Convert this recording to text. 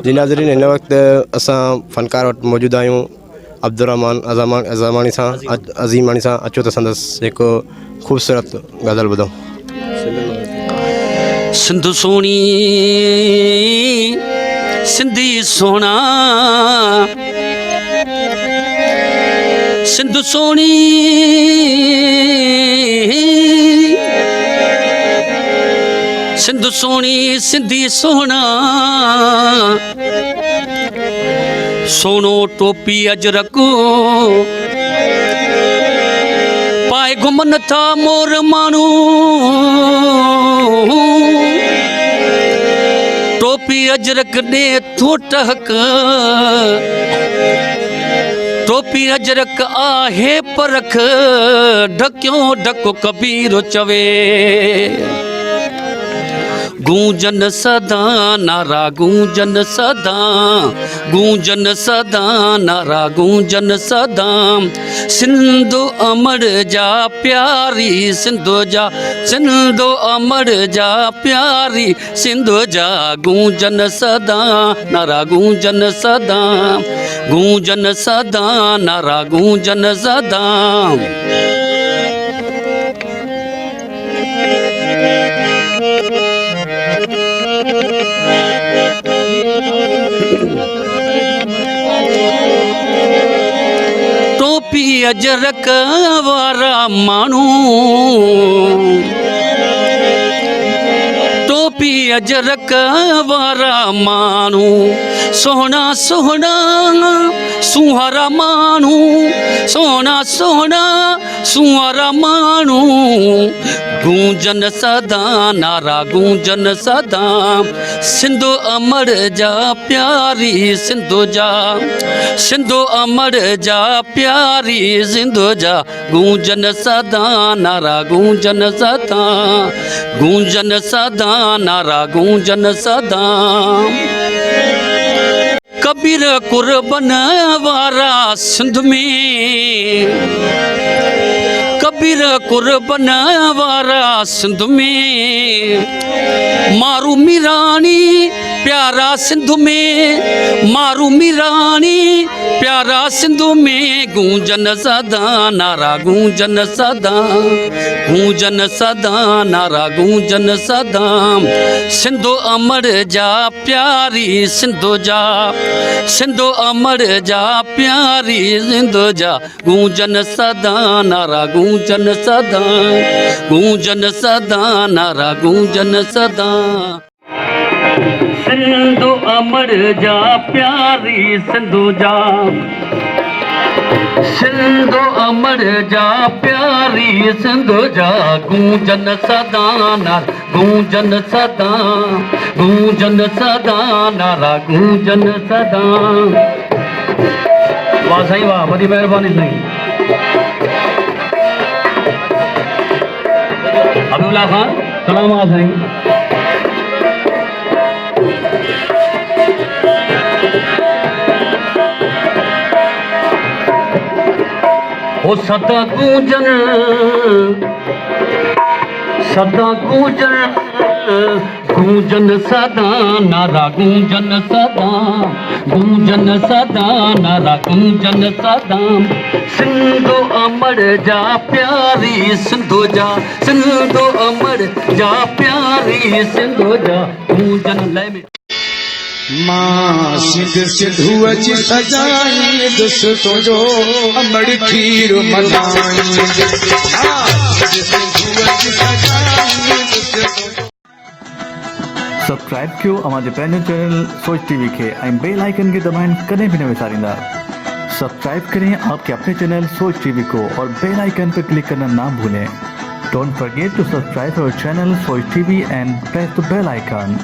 जी नाज़रीन, इन वक्त असां फ़नकार वटि मौजूदु आहियूं अब्दुर्रहमान अज़मानी सां अज़ीमानी सां। अचो त संदसि हिकु ख़ूबसूरत गज़ल ॿुधूं। सिंधु सोणी सिंधी सोना, सिंधु सोणी सिंधु सोणी सिंधी सोना, सोनो टोपी अजरक पाए घुमन था मोर माण्हू, टोपी अजरक ॾे थो टहक, टोपी अजरक आहे परख, ढकियो ढको कबीर चवे। गूंजन सदा नारा गूंजन सदा, गूंजन सदा नारा गूंजन सदा, सिंधु अमर जा प्यारी सिंधु जा, सिंधु अमर जा प्यारी सिंधु जा, गूंजन सदा नारा गूंजन सदा, गूंजन सदा नारा गूंजन सदा। टोपी अजरक वारा माण्हू, टोपी अजरक वारा माण्हू, सोहणा सोहणा सुहारा माण्हू, सोहणा सोहणा सुहारा माण्हू, गूंजन सदा नारा गूंजन सदा, सिंधु अमर जा प्यारी सिंधु जा, सिंधु अमर जा प्यारी सिंधु जा, गूंजन सदा नारा गूंजन सदा, गूंजन सदा नारा गूंजन सदा। कबीर कुर्बन वारा सिंध में, कबीर कुर्बन वारा सिंध में, मारू मीरानी प्यारा सिंधु में, मारू मीरानी प्यारा सिंधु में, गूंजन सदा नारा गूंजन सदा, गूंजन सदा नारा गूंजन सदा, सिंधु अमर जा प्यारी सिंधु जा, सिंधु अमर जा प्यारी सिंधु जा, गूंजन सदा नारा गूंजन सदा, गूंजन सदा नारा गूंजन सदा। सिंधु अमर जा प्यारी सिंधु जा, सिंधु अमर जा प्यारी सिंधु जा, गूंजन सदा नारा गूंजन सदा, गूंजन सदा नारा गूंजन सदा। वाह साईं वाह, वॾी महिरबानी साईं। अब्दुल्ला खान सलाम आहे साईं। ओ सदा गूंजन सदा गूंजन, गूंजन सदा नारा गूंजन सदा, गूंजन सदा नारा गूंजन सदा, सिंधु अमर जा प्यारी सिंधु जा, सिंधु अमर जा प्यारी सिंधु जा, गूंजन लय में। मां सिंध सिंधु अची सजाई दोस्तों जो अमड़ खीर मनाई, सब्सक्राइब कयो हमारे पैनल चैनल सोच टीवी के बेल आइकन के दबाएं, कदें भी न विसारिंदा। सब्सक्राइब करें आपके अपने चैनल सोच टीवी को और बेल आइकन पर क्लिक करना ना भूलें। Don't forget to subscribe our channel Soch TV and press the bell icon.